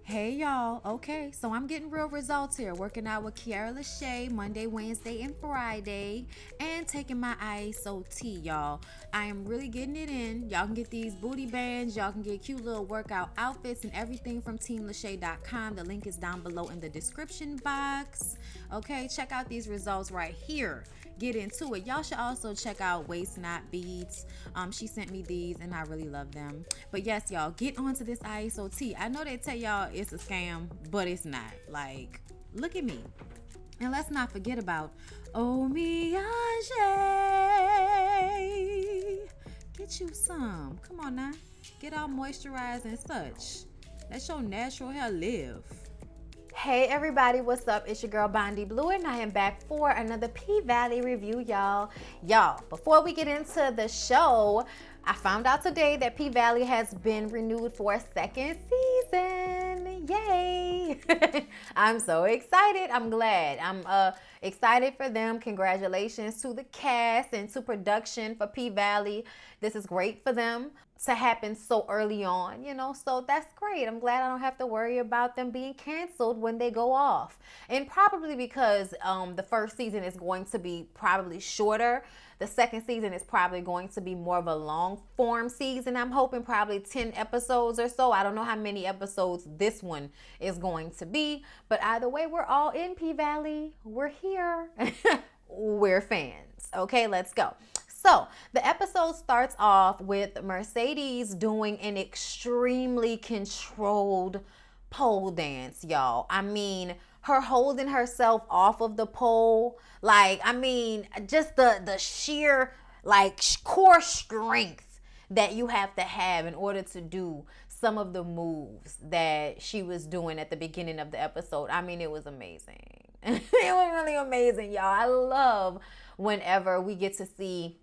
Hey y'all, okay, so I'm getting real results here. Working out with LASHAE Monday, Wednesday, and Friday, and taking my ISOT, y'all. I am really getting it in. Y'all can get these booty bands, y'all can get cute little workout outfits and everything from teamlashae.com. The link is down below in the description box. Okay, check out these results right here. Get into it. Y'all should also check out Waist Knot Beads. She sent me these and I really love them. But yes, y'all, get onto this ISOT. I know they tell y'all it's a scam, but it's not. Like, look at me. And let's not forget about Omiage. Get you some. Come on now. Get all moisturized and such. Let your natural hair live. Hey everybody, what's up? It's your girl Bondy Blue and I am back for another P-Valley review, y'all. Before we get into the show, I found out today that P-Valley has been renewed for a second season. Yay! I'm so excited. I'm glad. I'm excited for them. Congratulations to the cast and to production for P-Valley. This is great for them to happen so early on, so that's great. I'm glad I don't have to worry about them being canceled when they go off. And probably because the first season is going to be probably shorter. The second season is probably going to be more of a long form season. I'm hoping probably 10 episodes or so. I don't know how many episodes this one is going to be, but either way, we're all in P-Valley. We're here. We're fans. Okay, let's go. So the episode starts off with Mercedes doing an extremely controlled pole dance, y'all. I mean, her holding herself off of the pole, just the sheer core strength that you have to have in order to do some of the moves that she was doing at the beginning of the episode. I mean, it was amazing. It was really amazing, y'all. I love whenever we get to see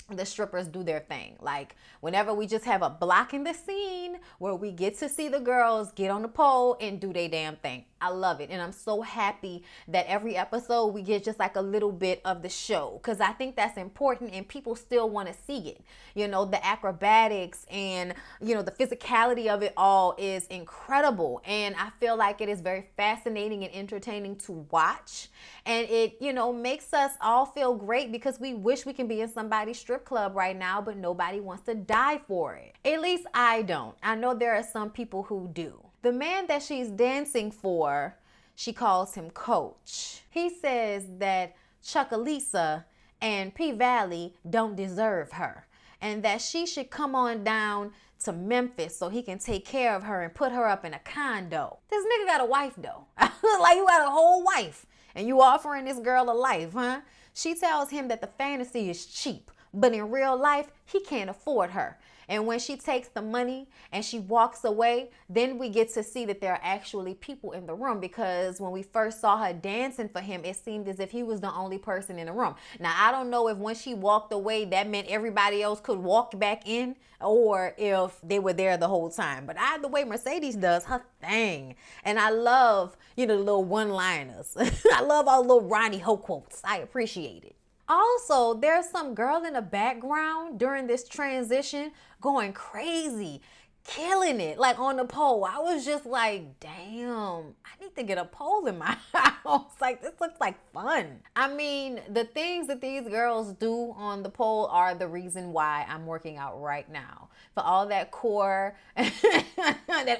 the strippers do their thing. Like whenever we just have a block in the scene where we get to see the girls get on the pole and do their damn thing. I love it. And I'm so happy that every episode we get just like a little bit of the show, because I think that's important and people still want to see it. The acrobatics and, the physicality of it all is incredible. And I feel like it is very fascinating and entertaining to watch. And it, makes us all feel great because we wish we can be in somebody's strip club right now, but nobody wants to die for it. At least I don't. I know there are some people who do. The man that she's dancing for, she calls him Coach. He says that Chuckalisa and P-Valley don't deserve her and that she should come on down to Memphis so he can take care of her and put her up in a condo. This nigga got a wife though. Like you got a whole wife and you offering this girl a life, huh? She tells him that the fantasy is cheap, but in real life, he can't afford her. And when she takes the money and she walks away, then we get to see that there are actually people in the room, because when we first saw her dancing for him, it seemed as if he was the only person in the room. Now, I don't know if when she walked away, that meant everybody else could walk back in or if they were there the whole time. But either way, Mercedes does her thing. And I love, the little one-liners. I love all the little Ronnie Ho quotes. I appreciate it. Also, there's some girl in the background during this transition going crazy, killing it, like on the pole. I was just like, damn, I need to get a pole in my house. Like, this looks like fun. I mean, the things that these girls do on the pole are the reason why I'm working out right now. For all that core,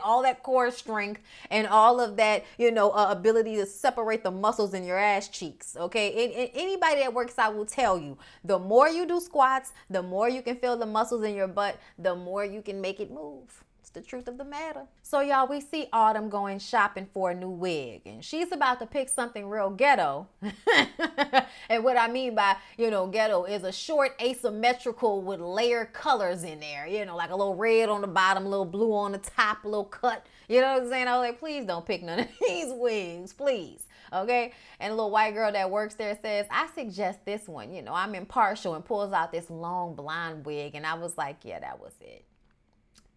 all that core strength and all of that, ability to separate the muscles in your ass cheeks, okay? And anybody that works out will tell you, the more you do squats, the more you can feel the muscles in your butt, the more you can make it move. It's the truth of the matter. So y'all, we see Autumn going shopping for a new wig, and she's about to pick something real ghetto. And what I mean by, ghetto is a short asymmetrical with layered colors in there, like a little red on the bottom, a little blue on the top, a little cut. You know what I'm saying? I was like, please don't pick none of these wigs, please. Okay? And a little white girl that works there says, I suggest this one. I'm impartial, and pulls out this long blonde wig. And I was like, yeah, that was it.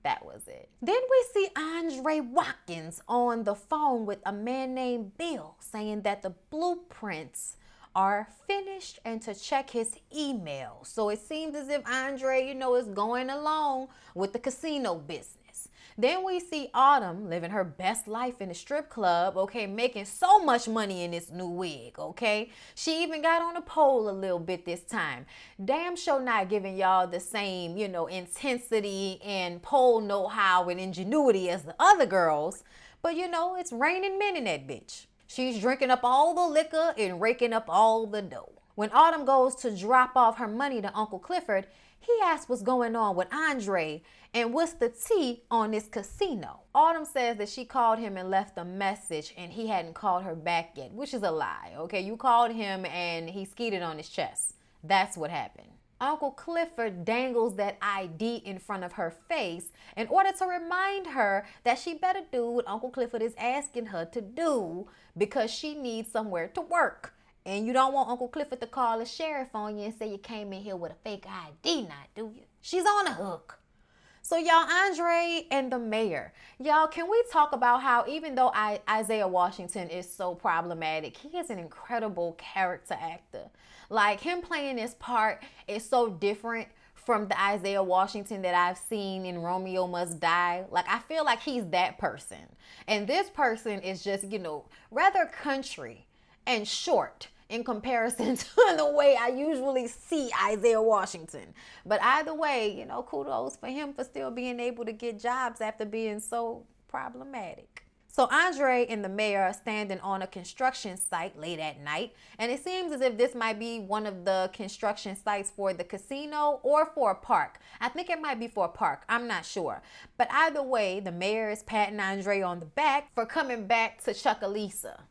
That was it. Then we see Andre Watkins on the phone with a man named Bill saying that the blueprints are finished and to check his email. So it seems as if Andre, is going along with the casino business. Then we see Autumn living her best life in the strip club, okay, making so much money in this new wig, okay? She even got on a pole a little bit this time. Damn sure not giving y'all the same, you know, intensity and pole know-how and ingenuity as the other girls. But, you know, it's raining men in that bitch. She's drinking up all the liquor and raking up all the dough. When Autumn goes to drop off her money to Uncle Clifford, he asks what's going on with Andre and what's the tea on this casino. Autumn says that she called him and left a message and he hadn't called her back yet, which is a lie, okay? You called him and he skeeted on his chest. That's what happened. Uncle Clifford dangles that ID in front of her face in order to remind her that she better do what Uncle Clifford is asking her to do because she needs somewhere to work. And you don't want Uncle Clifford to call the sheriff on you and say you came in here with a fake ID now, do you? She's on the hook. So y'all, Andre and the mayor. Y'all, can we talk about how even though Isaiah Washington is so problematic, he is an incredible character actor. Like, him playing this part is so different from the Isaiah Washington that I've seen in Romeo Must Die. Like, I feel like he's that person. And this person is just, you know, rather country and short in comparison to the way I usually see Isaiah Washington. But either way, you know, kudos for him for still being able to get jobs after being so problematic. So Andre and the mayor are standing on a construction site late at night, and it seems as if this might be one of the construction sites for the casino or for a park. I think it might be for a park. I'm not sure. But either way, the mayor is patting Andre on the back for coming back to Chucalissa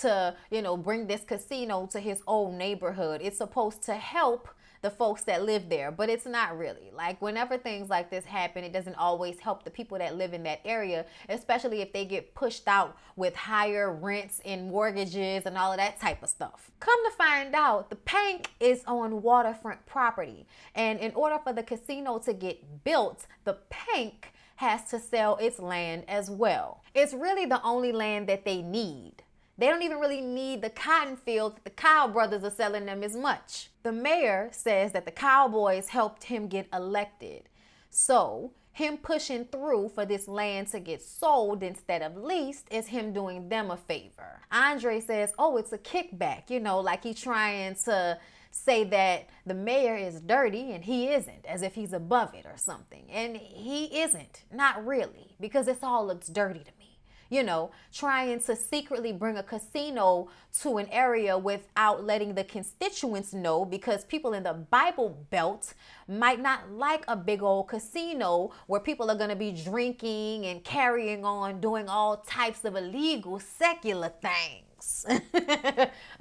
to, you know, bring this casino to his old neighborhood. It's supposed to help the folks that live there, but it's not really. Like, whenever things like this happen, it doesn't always help the people that live in that area, especially if they get pushed out with higher rents and mortgages and all of that type of stuff. Come to find out, the Pynk is on waterfront property, and in order for the casino to get built, the Pynk has to sell its land as well. It's really the only land that they need. They don't even really need the cotton field that the Kyle brothers are selling them as much. The mayor says that the Cowboys helped him get elected. So him pushing through for this land to get sold instead of leased is him doing them a favor. Andre says, oh, it's a kickback, you know, like he's trying to say that the mayor is dirty and he isn't, as if he's above it or something. And he isn't, not really, because this all looks dirty to me. You know, trying to secretly bring a casino to an area without letting the constituents know, because people in the Bible Belt might not like a big old casino where people are going to be drinking and carrying on doing all types of illegal secular things.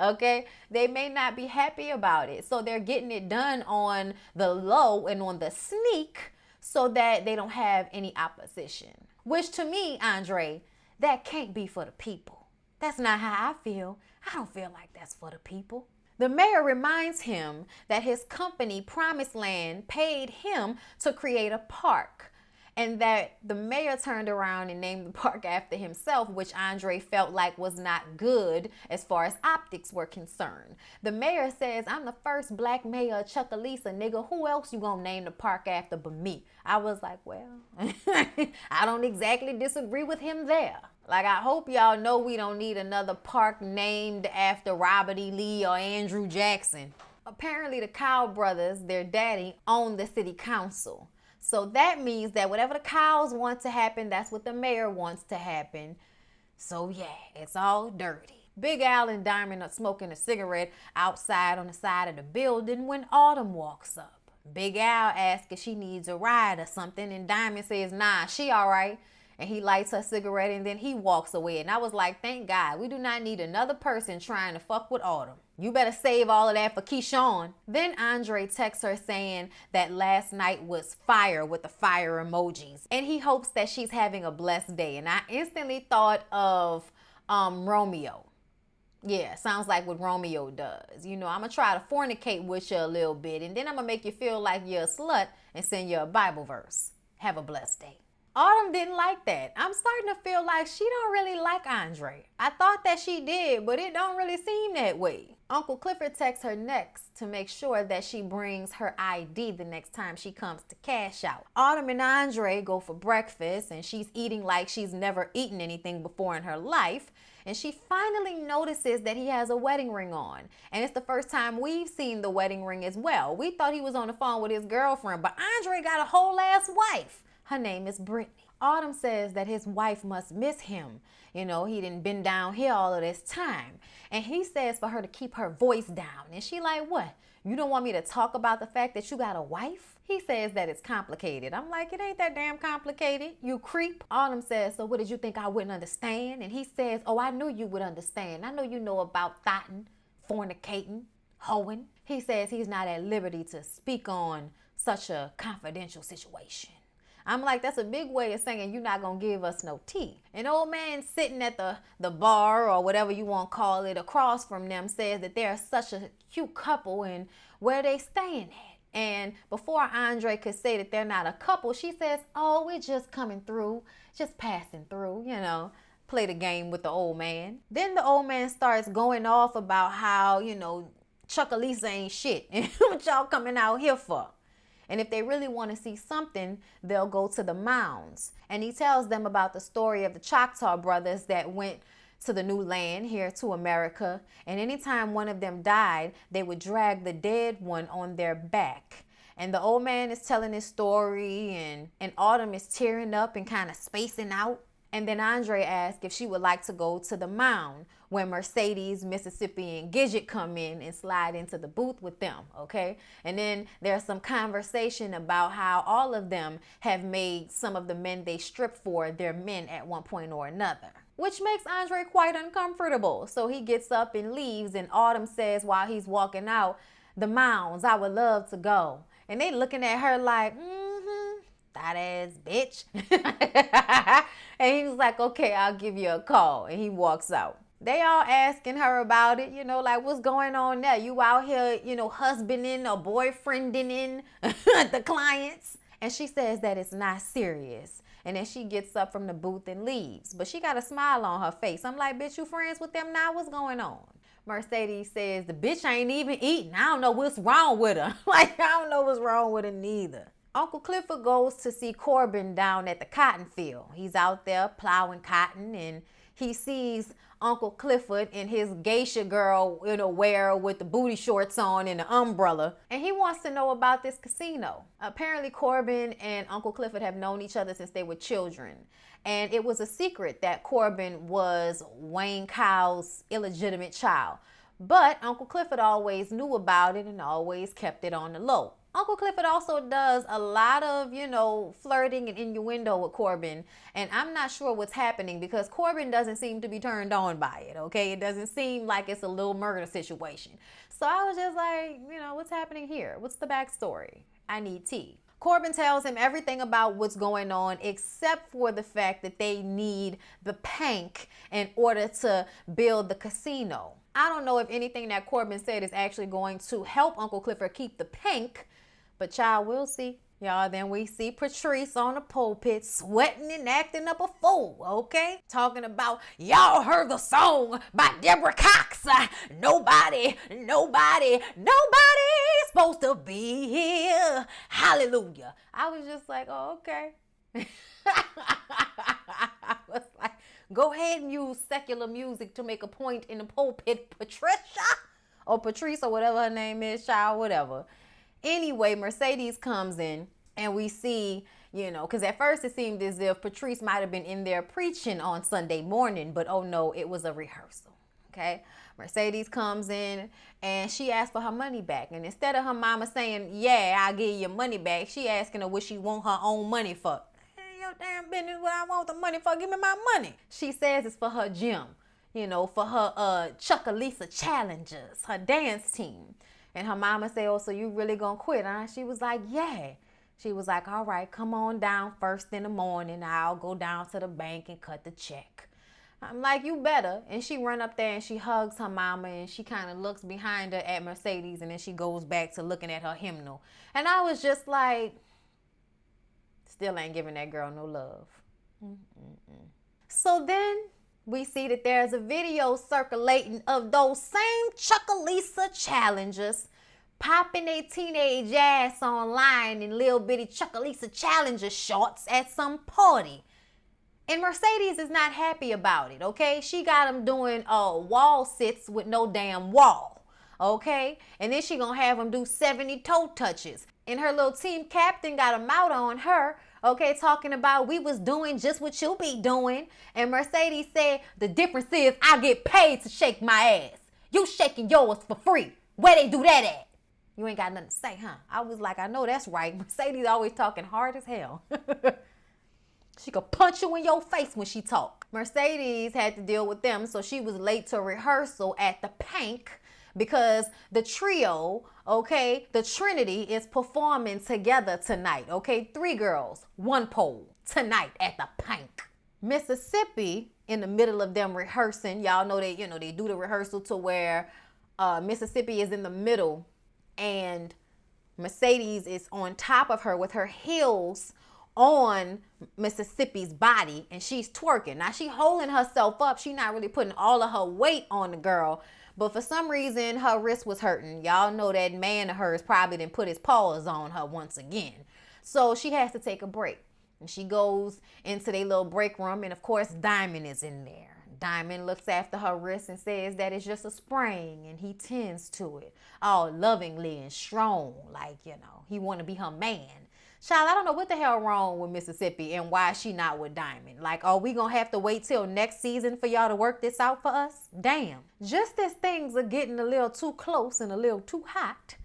Okay, they may not be happy about it, so they're getting it done on the low and on the sneak so that they don't have any opposition, which to me, Andre, that can't be for the people. That's not how I feel. I don't feel like that's for the people. The mayor reminds him that his company, Promised Land, paid him to create a park, and that the mayor turned around and named the park after himself, which Andre felt like was not good as far as optics were concerned. The mayor says, I'm the first black mayor of Chucalissa, nigga. Who else you gonna name the park after but me? I was like, well, I don't exactly disagree with him there. Like, I hope y'all know we don't need another park named after Robert E. Lee or Andrew Jackson. Apparently the Kyle brothers, their daddy, own the city council. So that means that whatever the Kyles want to happen, that's what the mayor wants to happen. So yeah, it's all dirty. Big Al and Diamond are smoking a cigarette outside on the side of the building when Autumn walks up. Big Al asks if she needs a ride or something, and Diamond says, nah, she all right. And he lights her cigarette and then he walks away. And I was like, thank God, we do not need another person trying to fuck with Autumn. You better save all of that for Keyshawn. Then Andre texts her saying that last night was fire with the fire emojis. And he hopes that she's having a blessed day. And I instantly thought of Romeo. Yeah, sounds like what Romeo does. You know, I'm going to try to fornicate with you a little bit. And then I'm going to make you feel like you're a slut and send you a Bible verse. Have a blessed day. Autumn didn't like that. I'm starting to feel like she don't really like Andre. I thought that she did, but it don't really seem that way. Uncle Clifford texts her next to make sure that she brings her ID the next time she comes to cash out. Autumn and Andre go for breakfast, and she's eating like she's never eaten anything before in her life. And she finally notices that he has a wedding ring on. And it's the first time we've seen the wedding ring as well. We thought he was on the phone with his girlfriend, but Andre got a whole ass wife. Her name is Brittany. Autumn says that his wife must miss him. You know, he didn't been down here all of this time. And he says for her to keep her voice down. And she like, what? You don't want me to talk about the fact that you got a wife? He says that it's complicated. I'm like, it ain't that damn complicated, you creep. Autumn says, so what, did you think I wouldn't understand? And he says, oh, I knew you would understand. I know you know about thotting, fornicating, hoeing. He says he's not at liberty to speak on such a confidential situation. I'm like, that's a big way of saying you're not going to give us no tea. An old man sitting at the bar or whatever you want to call it across from them says that they're such a cute couple and where they staying at. And before Andre could say that they're not a couple, she says, oh, we're just coming through, just passing through, you know, play the game with the old man. Then the old man starts going off about how, you know, Chuckalisa ain't shit. And what y'all coming out here for? And if they really want to see something, they'll go to the mounds. And he tells them about the story of the Choctaw brothers that went to the new land here to America. And anytime one of them died, they would drag the dead one on their back. And the old man is telling his story, and Autumn is tearing up and kind of spacing out. And then Andre asked if she would like to go to the mound where Mercedes, Mississippi, and Gidget come in and slide into the booth with them, okay? And then there's some conversation about how all of them have made some of the men they stripped for their men at one point or another, which makes Andre quite uncomfortable. So he gets up and leaves, and Autumn says while he's walking out, the mounds, I would love to go. And they looking at her like, that ass bitch. And he was like, okay, I'll give you a call. And he walks out. They all asking her about it, you know, like, what's going on there? You out here, you know, husbanding or boyfriending the clients? And she says that it's not serious. And then she gets up from the booth and leaves. But she got a smile on her face. I'm like, bitch, you friends with them now? What's going on? Mercedes says, the bitch ain't even eating. I don't know what's wrong with her. Like, I don't know what's wrong with her neither. Uncle Clifford goes to see Corbin down at the cotton field. He's out there plowing cotton, and he sees Uncle Clifford in his geisha girl, you know, wear with the booty shorts on and the umbrella. And he wants to know about this casino. Apparently Corbin and Uncle Clifford have known each other since they were children. And it was a secret that Corbin was Wayne Cow's illegitimate child. But Uncle Clifford always knew about it and always kept it on the low. Uncle Clifford also does a lot of, you know, flirting and innuendo with Corbin. And I'm not sure what's happening because Corbin doesn't seem to be turned on by it, okay? It doesn't seem like it's a little murder situation. So I was just like, you know, what's happening here? What's the backstory? I need tea. Corbin tells him everything about what's going on except for the fact that they need the Pynk in order to build the casino. I don't know if anything that Corbin said is actually going to help Uncle Clifford keep the Pynk, but y'all will see. Y'all, then we see Patrice on the pulpit sweating and acting up a fool, okay? Talking about, y'all heard the song by Deborah Cox. Nobody is supposed to be here. Hallelujah. I was just like, oh, okay. I was like, go ahead and use secular music to make a point in the pulpit, Patricia. Or Patrice or whatever her name is, child, whatever. Anyway, Mercedes comes in and we see, you know, because at first it seemed as if Patrice might have been in there preaching on Sunday morning, but oh no, it was a rehearsal, okay? Mercedes comes in and she asks for her money back. And instead of her mama saying, yeah, I'll give you your money back, she asking her what she want her own money for. Hey, your damn business what I want the money for, give me my money. She says it's for her gym, you know, for her Chuckalisa challenges, her dance team. And her mama said, oh, so you really gonna quit, huh? She was like, yeah. She was like, all right, come on down first in the morning. I'll go down to the bank and cut the check. I'm like, you better. And she run up there and she hugs her mama and she kind of looks behind her at Mercedes and then she goes back to looking at her hymnal. And I was just like, Still ain't giving that girl no love. So then we see that there's a video circulating of those same Chuckalisa challengers popping their teenage ass online in little bitty Chuckalisa challenger shorts at some party. And Mercedes is not happy about it, okay? She got them doing wall sits with no damn wall, okay? And then she gonna have them do 70 toe touches. And her little team captain got a mouth on her, okay, talking about we was doing just what you be doing. And Mercedes said, the difference is I get paid to shake my ass. You shaking yours for free. Where they do that at? You ain't got nothing to say, huh? I was like, I know that's right. Mercedes always talking hard as hell. She could punch you in your face when she talk. Mercedes had to deal with them, so she was late to rehearsal at the Pynk because the trio, okay, the Trinity is performing together tonight, okay? 3 girls, 1 pole tonight at the Pynk. Mississippi, in the middle of them rehearsing, y'all know they do the rehearsal to where Mississippi is in the middle and Mercedes is on top of her with her heels on Mississippi's body and she's twerking. Now she holding herself up. She not really putting all of her weight on the girl, but for some reason her wrist was hurting. Y'all know that man of hers probably didn't put his paws on her once again. So she has to take a break. And she goes into their little break room and of course Diamond is in there. Diamond looks after her wrist and says that it's just a sprain and he tends to it all lovingly and strong, like, he want to be her man. Child, I don't know what the hell wrong with Mississippi and why she not with Diamond. Like, are we gonna have to wait till next season for y'all to work this out for us? Damn. Just as things are getting a little too close and a little too hot,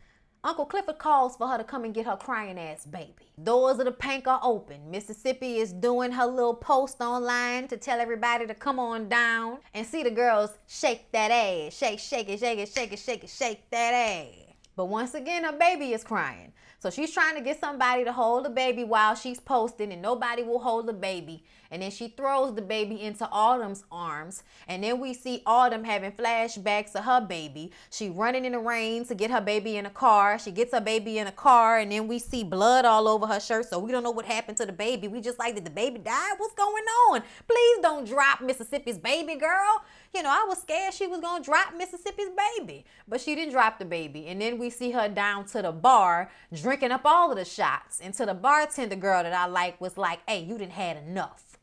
Uncle Clifford calls for her to come and get her crying ass baby. Doors of the Pynk are open. Mississippi is doing her little post online to tell everybody to come on down and see the girls shake that ass. Shake, shake it, shake it, shake it, shake it, shake that ass. But once again, her baby is crying. So she's trying to get somebody to hold the baby while she's posting and nobody will hold the baby. And then she throws the baby into Autumn's arms. And then we see Autumn having flashbacks of her baby. She running in the rain to get her baby in a car. She gets her baby in a car and then we see blood all over her shirt. So we don't know what happened to the baby. We just like, did the baby die? What's going on? Please don't drop Mississippi's baby, girl. I was scared she was going to drop Mississippi's baby. But she didn't drop the baby. And then we see her down to the bar drinking up all of the shots. And to the bartender girl that I like was like, hey, you done had enough.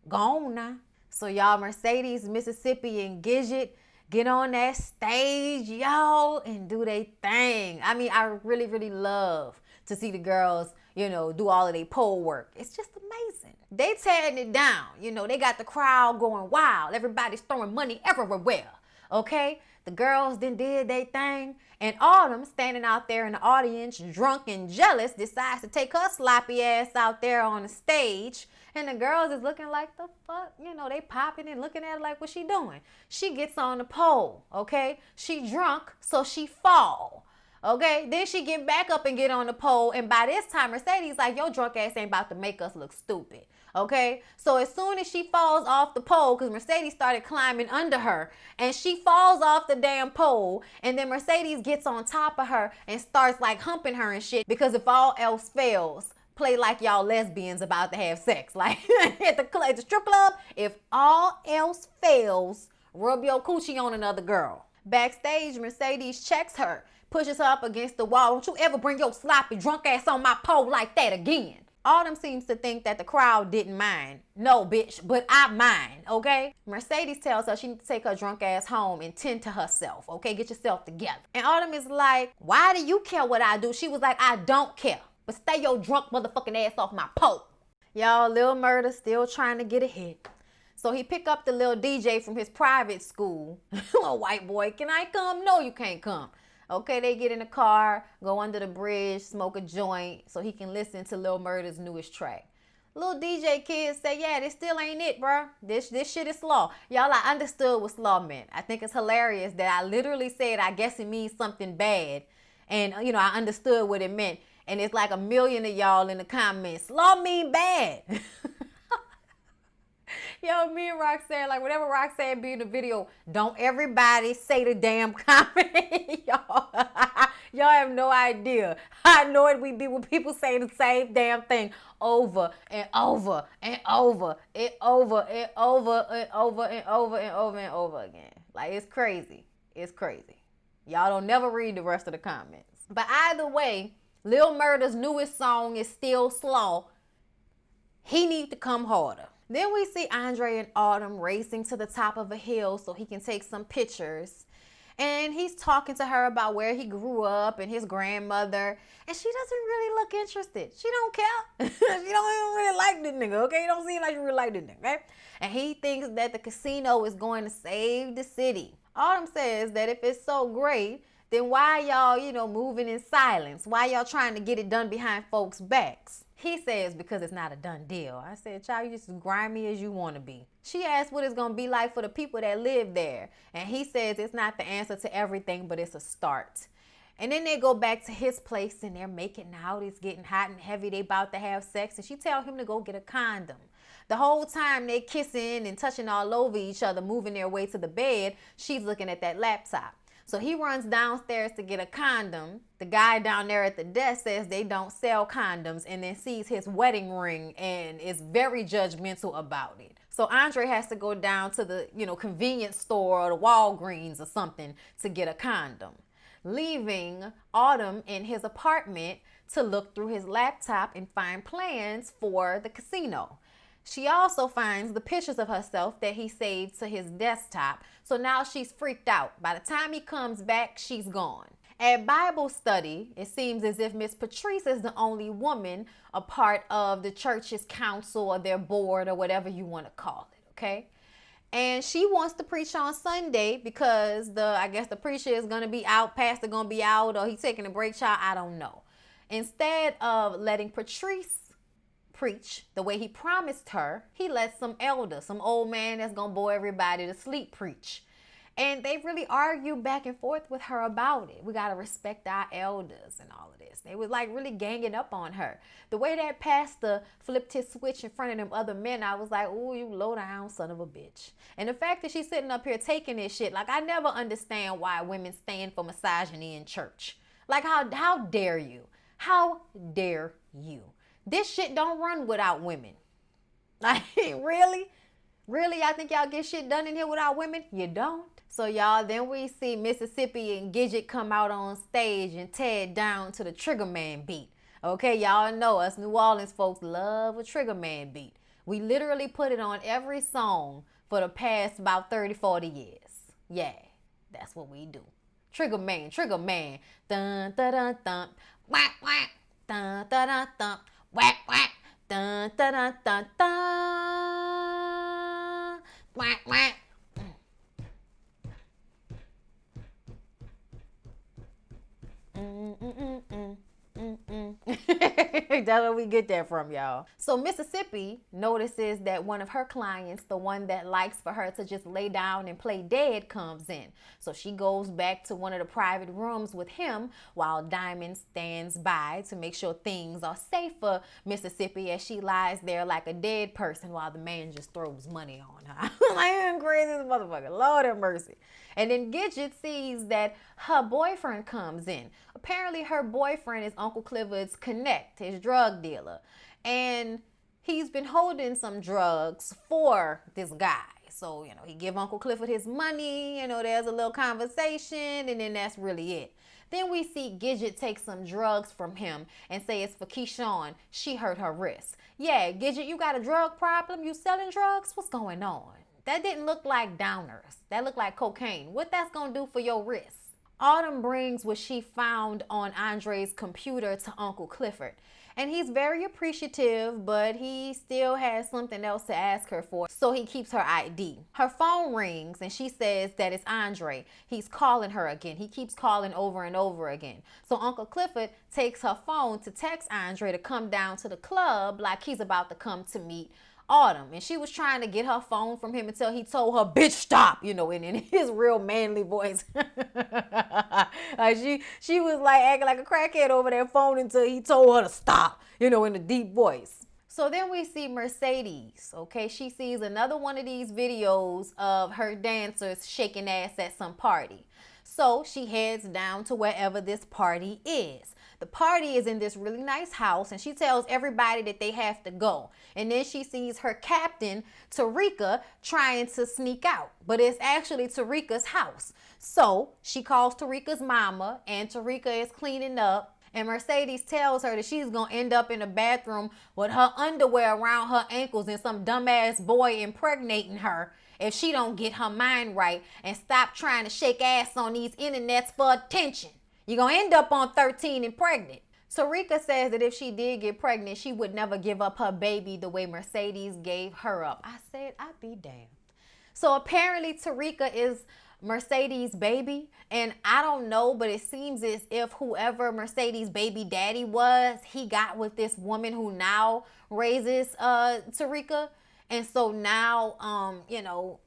Go on now. So y'all, Mercedes, Mississippi, and Gidget get on that stage, y'all, and do their thing. I mean, I really, really love to see the girls, do all of their pole work. It's just amazing. They tearing it down. They got the crowd going wild. Everybody's throwing money everywhere, okay? The girls then did their thing. And Autumn, standing out there in the audience, drunk and jealous, decides to take her sloppy ass out there on the stage. And the girls is looking like, the fuck? They popping and looking at her like, what she doing? She gets on the pole, okay? She drunk, so she fall. Okay, then she get back up and get on the pole. And by this time, Mercedes like, your drunk ass ain't about to make us look stupid. Okay, so as soon as she falls off the pole, because Mercedes started climbing under her, and she falls off the damn pole, and then Mercedes gets on top of her and starts like humping her and shit, because if all else fails, play like y'all lesbians about to have sex. Like at the strip club, if all else fails, rub your coochie on another girl. Backstage, Mercedes checks her, pushes her up against the wall. Don't you ever bring your sloppy drunk ass on my pole like that again. Autumn seems to think that the crowd didn't mind. No, bitch, but I mind, okay? Mercedes tells her she needs to take her drunk ass home and tend to herself, okay? Get yourself together. And Autumn is like, why do you care what I do? She was like, I don't care, but stay your drunk motherfucking ass off my pole. Y'all, Lil Murda still trying to get a hit. So he pick up the little DJ from his private school. Little white boy, can I come? No, you can't come. Okay, they get in the car, go under the bridge, smoke a joint so he can listen to Lil Murda's newest track. Little DJ kids say, yeah, this still ain't it, bro. This shit is slaw. Y'all, I understood what slaw meant. I think it's hilarious that I literally said, I guess it means something bad. And, I understood what it meant. And it's like 1 million of y'all in the comments, slaw mean bad. Yo, me and Roxanne, like whatever Roxanne be in the video, don't everybody say the damn comment, y'all. Y'all have no idea how annoyed we be when people say the same damn thing over and over and over and over and over and over and over and over and over again. Like, it's crazy. It's crazy. Y'all don't never read the rest of the comments. But either way, Lil Murda's newest song is Still Slaw. He need to come harder. Then we see Andre and Autumn racing to the top of a hill so he can take some pictures. And he's talking to her about where he grew up and his grandmother. And she doesn't really look interested. She don't care. She don't even really like this nigga, okay? You don't seem like you really like this nigga, okay? And he thinks that the casino is going to save the city. Autumn says that if it's so great, then why y'all, moving in silence? Why y'all trying to get it done behind folks' backs? He says because it's not a done deal. I said, child, you just as grimy as you want to be. She asked what it's going to be like for the people that live there. And he says it's not the answer to everything, but it's a start. And then they go back to his place and they're making out. It's getting hot and heavy. They about to have sex. And she tells him to go get a condom. The whole time they kissing and touching all over each other, moving their way to the bed, she's looking at that laptop. So he runs downstairs to get a condom. The guy down there at the desk says they don't sell condoms and then sees his wedding ring and is very judgmental about it. So Andre has to go down to the, convenience store or the Walgreens or something to get a condom, leaving Autumn in his apartment to look through his laptop and find plans for the casino. She also finds the pictures of herself that he saved to his desktop. So now she's freaked out. By the time he comes back, she's gone. At Bible study, it seems as if Miss Patrice is the only woman a part of the church's council or their board or whatever you want to call it, okay? And she wants to preach on Sunday because I guess the preacher is going to be out, pastor going to be out, or he's taking a break, child, I don't know. Instead of letting Patrice preach the way he promised her, he lets some elder, some old man that's gonna bore everybody to sleep, preach. And they really argue back and forth with her about it. We gotta respect our elders and all of this. They was like really ganging up on her. The way that pastor flipped his switch in front of them other men, I was like, oh, you low down son of a bitch. And the fact that she's sitting up here taking this shit, like, I never understand why women stand for misogyny in church. Like, how dare you? How dare you? This shit don't run without women. Like, really? Really? I think y'all get shit done in here without women? You don't. So, y'all, then we see Mississippi and Gidget come out on stage and tear it down to the Trigger Man beat. Okay, y'all know us New Orleans folks love a Trigger Man beat. We literally put it on every song for the past about 30, 40 years. Yeah, that's what we do. Trigger Man, Trigger Man. Dun, dun, dun, dun. Whack, whack. Dun, dun, dun, dun. Whack, whack. Dun, dun, dun, dun, dun. Whack, whack. That's where we get that from, y'all. So Mississippi notices that one of her clients, the one that likes for her to just lay down and play dead, comes in. So she goes back to one of the private rooms with him while Diamond stands by to make sure things are safe for Mississippi as she lies there like a dead person while the man just throws money on her. Like, I'm crazy as a motherfucker. Lord have mercy. And then Gidget sees that her boyfriend comes in. Apparently her boyfriend is Uncle Clifford's connect, his drug dealer. And he's been holding some drugs for this guy. So, he give Uncle Clifford his money, there's a little conversation, and then that's really it. Then we see Gidget take some drugs from him and say it's for Keyshawn. She hurt her wrist. Yeah, Gidget, you got a drug problem? You selling drugs? What's going on? That didn't look like downers. That looked like cocaine. What that's gonna do for your wrist? Autumn brings what she found on Andre's computer to Uncle Clifford. And he's very appreciative, but he still has something else to ask her for, so he keeps her ID. Her phone rings and she says that it's Andre. He's calling her again. He keeps calling over and over again. So Uncle Clifford takes her phone to text Andre to come down to the club like he's about to come to meet Autumn. And she was trying to get her phone from him until he told her, bitch, stop, in his real manly voice. She was like acting like a crackhead over that phone until he told her to stop, in a deep voice. So then we see Mercedes, okay? She sees another one of these videos of her dancers shaking ass at some party. So she heads down to wherever this party is. The party is in this really nice house, and she tells everybody that they have to go. And then she sees her captain, Tarika, trying to sneak out. But it's actually Tarika's house. So she calls Tarika's mama, and Tarika is cleaning up. And Mercedes tells her that she's going to end up in the bathroom with her underwear around her ankles and some dumbass boy impregnating her if she don't get her mind right and stop trying to shake ass on these internets for attention. You're going to end up on 13 and pregnant. Tarika says that if she did get pregnant, she would never give up her baby the way Mercedes gave her up. I said, I'd be damned. So apparently Tarika is Mercedes' baby, and I don't know, but it seems as if whoever Mercedes' baby daddy was, he got with this woman who now raises Tarika. And so now, you know,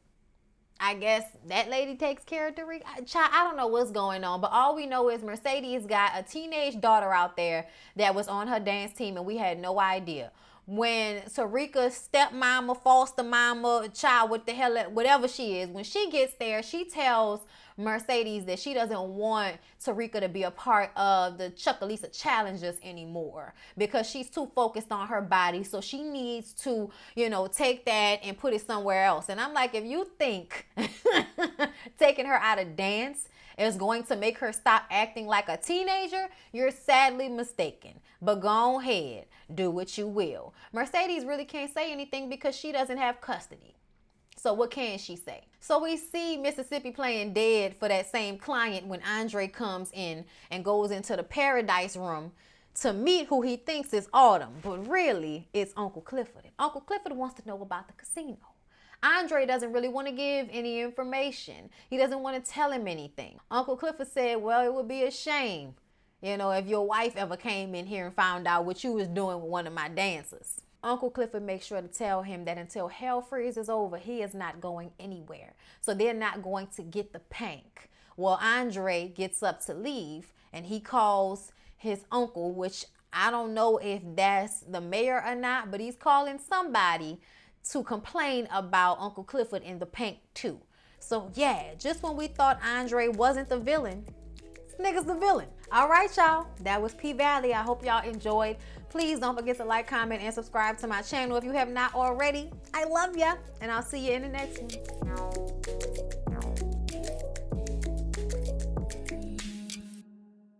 I guess that lady takes care of Tarika. I don't know what's going on, but all we know is Mercedes got a teenage daughter out there that was on her dance team, and we had no idea. When Tarika's stepmama, foster mama, child, what the hell, whatever she is, when she gets there, she tells Mercedes that she doesn't want Tarika to be a part of the Chuckalisa challenges anymore because she's too focused on her body. So she needs to, you know, take that and put it somewhere else. And I'm like, if you think taking her out of dance is going to make her stop acting like a teenager, you're sadly mistaken. But go ahead, do what you will. Mercedes really can't say anything because she doesn't have custody. So what can she say? So we see Mississippi playing dead for that same client when Andre comes in and goes into the paradise room to meet who he thinks is Autumn. But really, it's Uncle Clifford. And Uncle Clifford wants to know about the casino. Andre doesn't really want to give any information. He doesn't want to tell him anything. Uncle Clifford said, well, it would be a shame, you know, if your wife ever came in here and found out what you was doing with one of my dancers. Uncle Clifford makes sure to tell him that until hell freezes over, he is not going anywhere. So they're not going to get the Pynk. Well, Andre gets up to leave, and he calls his uncle, which I don't know if that's the mayor or not, but he's calling somebody to complain about Uncle Clifford in the Pynk too. So yeah, just when we thought Andre wasn't the villain, this nigga's the villain. All right, y'all, that was P Valley. I hope y'all enjoyed. Please don't forget to like, comment, and subscribe to my channel if you have not already. I love ya, and I'll see you in the next one.